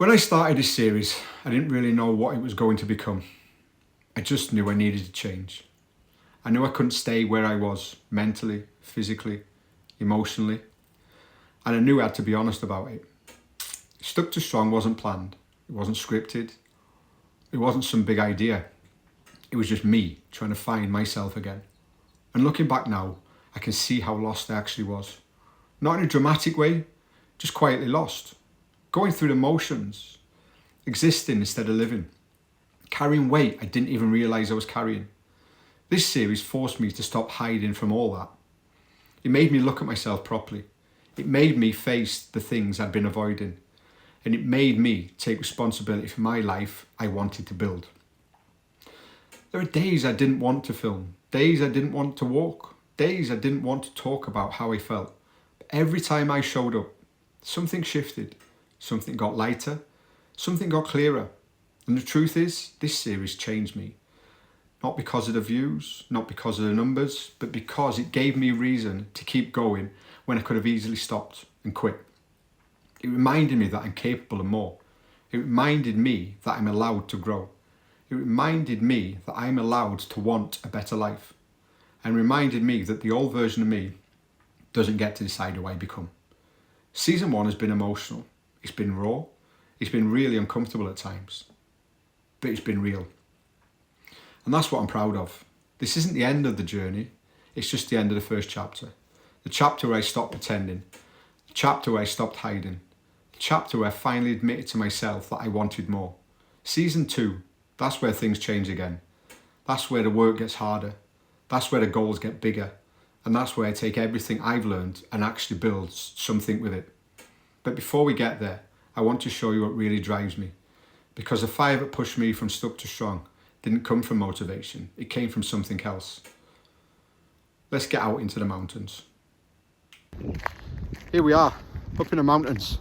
When I started this series, I didn't really know what it was going to become. I just knew I needed to change. I knew I couldn't stay where I was, mentally, physically, emotionally. And I knew I had to be honest about it. Stuck to Strong wasn't planned. It wasn't scripted. It wasn't some big idea. It was just me trying to find myself again. And looking back now, I can see how lost I actually was. Not in a dramatic way, just quietly lost. Going through the motions, existing instead of living, carrying weight I didn't even realise I was carrying. This series forced me to stop hiding from all that. It made me look at myself properly. It made me face the things I'd been avoiding. And it made me take responsibility for my life I wanted to build. There are days I didn't want to film, days I didn't want to walk, days I didn't want to talk about how I felt. But every time I showed up, something shifted. Something got lighter, something got clearer. And the truth is, this series changed me. Not because of the views, not because of the numbers, but because it gave me reason to keep going when I could have easily stopped and quit. It reminded me that I'm capable of more. It reminded me that I'm allowed to grow. It reminded me that I'm allowed to want a better life. And reminded me that the old version of me doesn't get to decide who I become. Season 1 has been emotional. It's been raw, it's been really uncomfortable at times, but it's been real. And that's what I'm proud of. This isn't the end of the journey, it's just the end of the first chapter. The chapter where I stopped pretending, the chapter where I stopped hiding, the chapter where I finally admitted to myself that I wanted more. Season 2, that's where things change again. That's where the work gets harder, that's where the goals get bigger, and that's where I take everything I've learned and actually build something with it. But before we get there, I want to show you what really drives me. Because the fire that pushed me from Stuck to Strong didn't come from motivation, it came from something else. Let's get out into the mountains. Here we are, up in the mountains.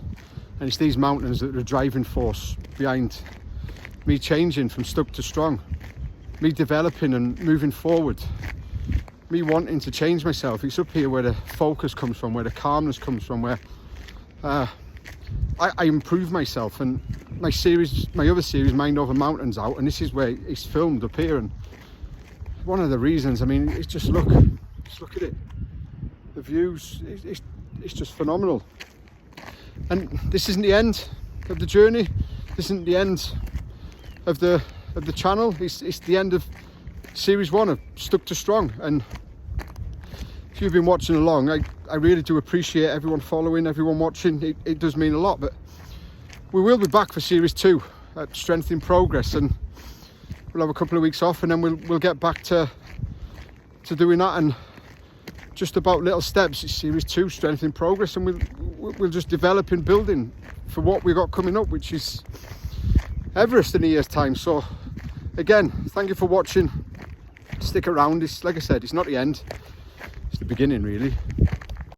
And it's these mountains that are the driving force behind me changing from Stuck to Strong. Me developing and moving forward. Me wanting to change myself. It's up here where the focus comes from, where the calmness comes from, where I improve myself. And my other series, Mind Over Mountains, out, and this is where it's filmed up here. And one of the reasons, I mean, it's just look at it, the views, it's just phenomenal. And this isn't the end of the journey, this isn't the end of the channel, it's the end of series 1 of Stuck to Strong. And if you've been watching along, I really do appreciate everyone following, everyone watching. It does mean a lot. But we will be back for series 2 at Strength in Progress, and we'll have a couple of weeks off, and then we'll get back to doing that. And just about little steps, it's series 2, Strength in Progress, and we'll just develop and building for what we've got coming up, which is Everest in a year's time. So again, thank you for watching. Stick around. It's, like I said, it's not the end, it's the beginning really.